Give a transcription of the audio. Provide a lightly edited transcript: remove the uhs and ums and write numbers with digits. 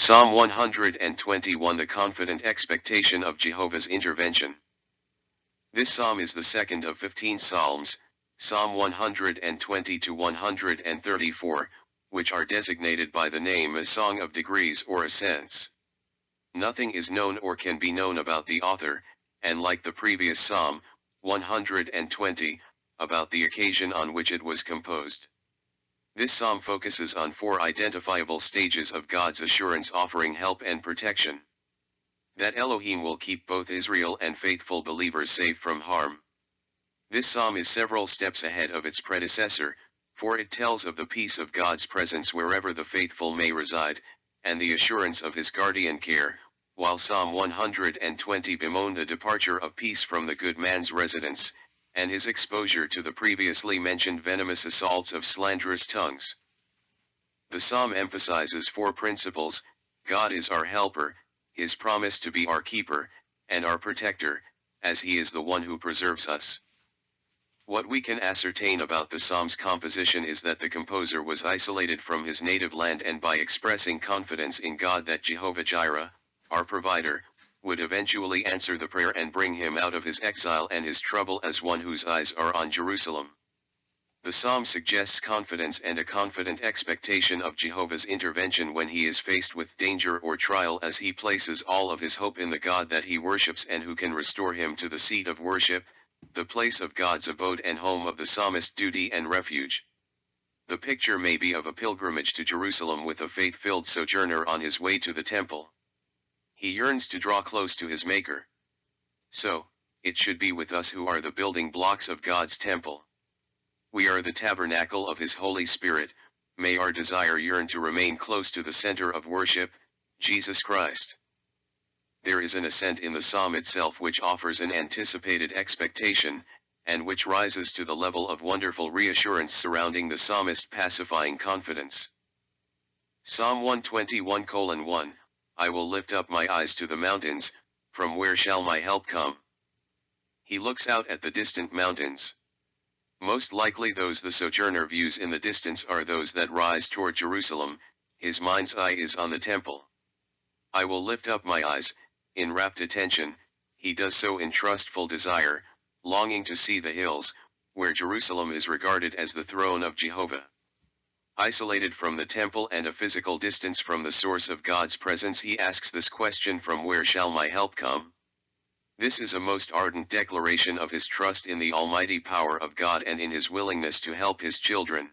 Psalm 121, the confident expectation of Jehovah's intervention. This psalm is the second of 15 psalms, Psalm 120 to 134, which are designated by the name a song of degrees or ascents. Nothing is known or can be known about the author, and like the previous psalm, 120, about the occasion on which it was composed. This psalm focuses on 4 identifiable stages of God's assurance offering help and protection. That Elohim will keep both Israel and faithful believers safe from harm. This psalm is several steps ahead of its predecessor, for it tells of the peace of God's presence wherever the faithful may reside, and the assurance of his guardian care, while Psalm 120 bemoaned the departure of peace from the good man's residence, and his exposure to the previously mentioned venomous assaults of slanderous tongues. The psalm emphasizes 4 principles: God is our helper, his promise to be our keeper, and our protector, as he is the one who preserves us. What we can ascertain about the psalm's composition is that the composer was isolated from his native land, and by expressing confidence in God that Jehovah Jireh, our provider, would eventually answer the prayer and bring him out of his exile and his trouble as one whose eyes are on Jerusalem. The psalm suggests confidence and a confident expectation of Jehovah's intervention when he is faced with danger or trial, as he places all of his hope in the God that he worships and who can restore him to the seat of worship, the place of God's abode and home of the psalmist's duty and refuge. The picture may be of a pilgrimage to Jerusalem with a faith-filled sojourner on his way to the temple. He yearns to draw close to his Maker. So, it should be with us who are the building blocks of God's temple. We are the tabernacle of his Holy Spirit. May our desire yearn to remain close to the center of worship, Jesus Christ. There is an ascent in the psalm itself which offers an anticipated expectation, and which rises to the level of wonderful reassurance surrounding the psalmist's pacifying confidence. Psalm 121:1, I will lift up my eyes to the mountains, from where shall my help come? He looks out at the distant mountains. Most likely those the sojourner views in the distance are those that rise toward Jerusalem. His mind's eye is on the temple. I will lift up my eyes. In rapt attention, he does so in trustful desire, longing to see the hills, where Jerusalem is regarded as the throne of Jehovah. Isolated from the temple and a physical distance from the source of God's presence, he asks this question: from where shall my help come? This is a most ardent declaration of his trust in the almighty power of God and in his willingness to help his children.